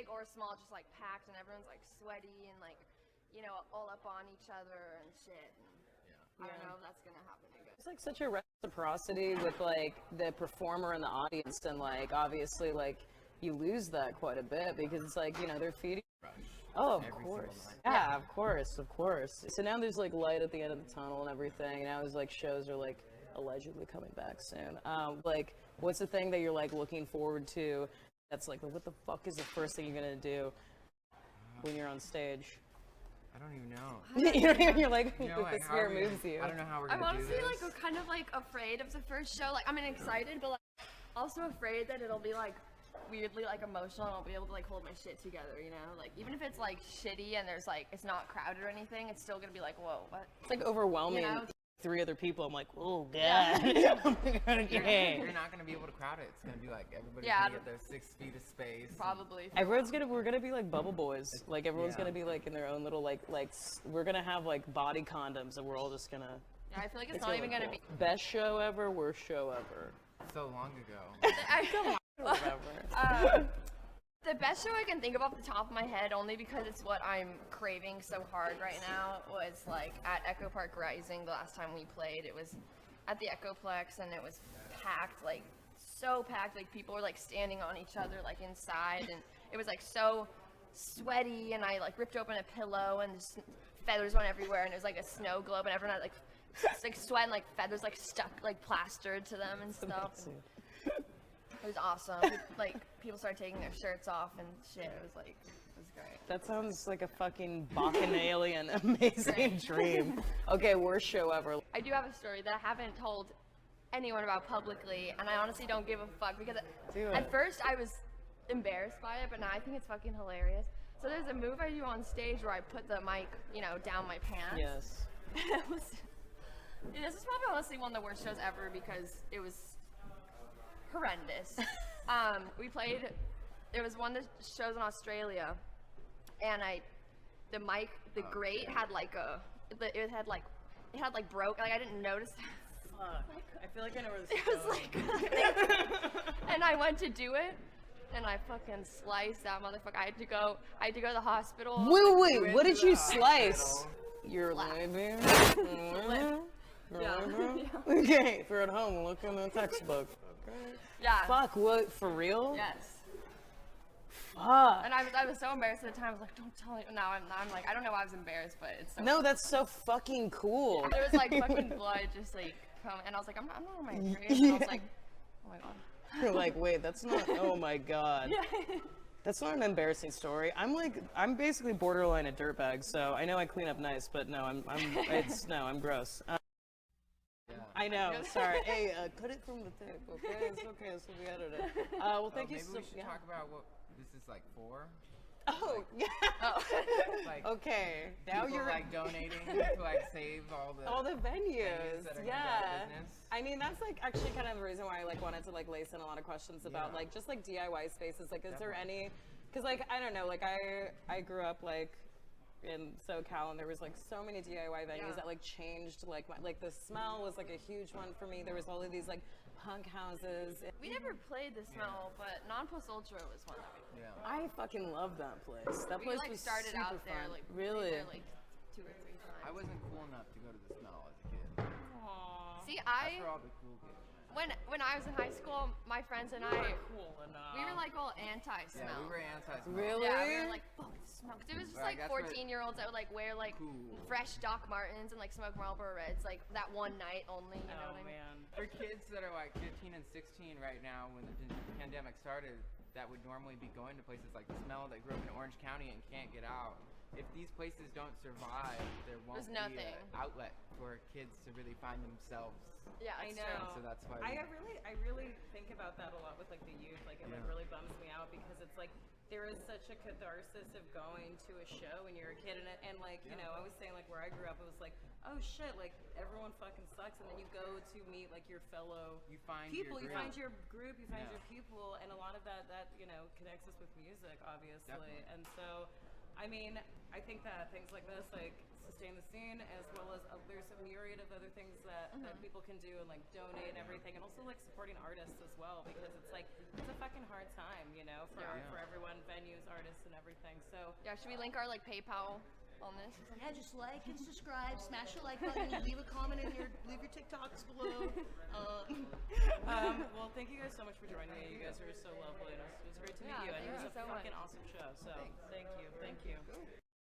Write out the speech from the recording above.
big or small, just like packed, and everyone's like sweaty and like, you know, all up on each other and shit. And I don't know if that's gonna happen again. It's like such a reciprocity with like the performer and the audience, and like obviously like you lose that quite a bit because it's like, you know, they're feeding. Oh, of course. Yeah, of course, of course. So now there's like light at the end of the tunnel and everything. Now there's like shows are like allegedly coming back soon. Like, what's the thing that you're like looking forward to? That's like, what the fuck is the first thing you're gonna do when you're on stage? I don't even know. You know what I mean? You're like, You know, the spirit moves you. I don't know how we're I'm gonna do honestly this. like kind of like afraid of the first show. Like, I mean, excited, but like also afraid that it'll be like weirdly like emotional and I'll be able to like hold my shit together, you know? Like, even if it's like shitty and there's like it's not crowded or anything, it's still gonna be like, whoa, what? It's like overwhelming. You know? 3 other people, I'm like, oh god. Yeah. Oh my god, yeah. You're not gonna be able to crowd it. It's gonna be like everybody's Yeah, gonna get their 6 feet of space. Probably. We're gonna be like bubble boys. Like everyone's gonna be like in their own little we're gonna have like body condoms and we're all just gonna. Yeah, I feel like it's not even gonna be. Best show ever, worst show ever. So long ago. Whatever. The best show I can think of off the top of my head, only because it's what I'm craving so hard right now, was like at Echo Park Rising the last time we played. It was at the Echoplex and it was packed, like so packed, like people were like standing on each other like inside, and it was like so sweaty, and I like ripped open a pillow and just feathers went everywhere, and it was like a snow globe, and everyone had like sweat and like feathers like stuck like plastered to them and stuff. It was awesome. Like, people started taking their shirts off and shit. It was like, it was great. That sounds like a fucking bacchanalian amazing dream. Okay, worst show ever. I do have a story that I haven't told anyone about publicly, and I honestly don't give a fuck because at first I was embarrassed by it, but now I think it's fucking hilarious. So there's a move I do on stage where I put the mic, you know, down my pants. Yes. This is probably honestly one of the worst shows ever because it was horrendous. We played, it was one of the shows in Australia, and the mic, the grate had like it had like broke, like I didn't notice that. Fuck. I feel like I know where this is It was going. like, and I went to do it, and I fucking sliced that motherfucker. I had to go to the hospital. Wait, what did you slice? Your living? Yeah. Okay, if you're at home, look in the textbook. Okay. Yeah. Fuck, what, for real? Yes. Fuck. And I was so embarrassed at the time. I was like, don't tell me. Now I'm like, I don't know why I was embarrassed, but it's so. No, that's so fucking cool. There was like fucking blood just like coming, and I was like, I'm not on my period. And I was like, oh my god. You're like, wait, that's not. Oh my god. Yeah. That's not an embarrassing story. I'm basically borderline a dirtbag, so I know I clean up nice, but no, I'm gross. I know. Sorry. Hey, cut it from the tape, okay? It's okay. This will be edited. Well, thank you maybe so we should talk about what this is like for. Oh, yeah. Like, okay. Now people, you're like donating to like save all the venues. that are Yeah. gonna go out of business. I mean, that's like actually kind of the reason why I like wanted to like lace in a lot of questions about like just like DIY spaces. Like, is there any? Because like I don't know. Like I grew up like in SoCal, and there was like so many DIY venues that like changed like like the smell was like a huge one for me. There was all of these like punk houses. We never played the smell, but Non Plus Ultra was one that we. Yeah. I fucking love that place. That place like was started super out there fun. like Really? There, like 2 or 3 times. I wasn't cool enough to go to the smell as a kid. Aww. See, That's where all the cool kids went. when I was in high school, my friends and I, Cool enough. we were like all anti-smell. Yeah, we were anti-smell. Really? Yeah, we were like, fuck the smell. 'Cause it was just Like, like that's what- 14-year-olds that would like wear like Cool. fresh Doc Martens and like smoke Marlboro Reds like that one night only, you know Oh what I mean? man. For kids that are like 15 and 16 right now, when the pandemic started, that would normally be going to places like the smell that grew up in Orange County and can't get out. If these places don't survive, there won't There's be nothing. an outlet for kids to really find themselves. Yeah, I it's know. true. So that's why I really think about that a lot with like the youth. Like it like really bums me out because it's like there is such a catharsis of going to a show when you're a kid, and like you know, I was saying like where I grew up, it was like, oh shit, like everyone fucking sucks, and then you go to meet like your fellow people, you find your group, you find your people, and a lot of that you know connects us with music, obviously. Definitely. And so I mean, I think that things like this, like, sustain the scene, as well as there's a myriad of other things that people can do, and like donate and everything, and also like supporting artists as well, because it's like it's a fucking hard time, you know, for everyone, venues, artists, and everything. So yeah, should we link our like PayPal on this? Yeah, just like and subscribe, smash the like button, leave a comment leave your TikToks below. Well, thank you guys so much for joining me. You guys are so lovely, and it was great to meet you, and it was a fucking awesome show. So thank you.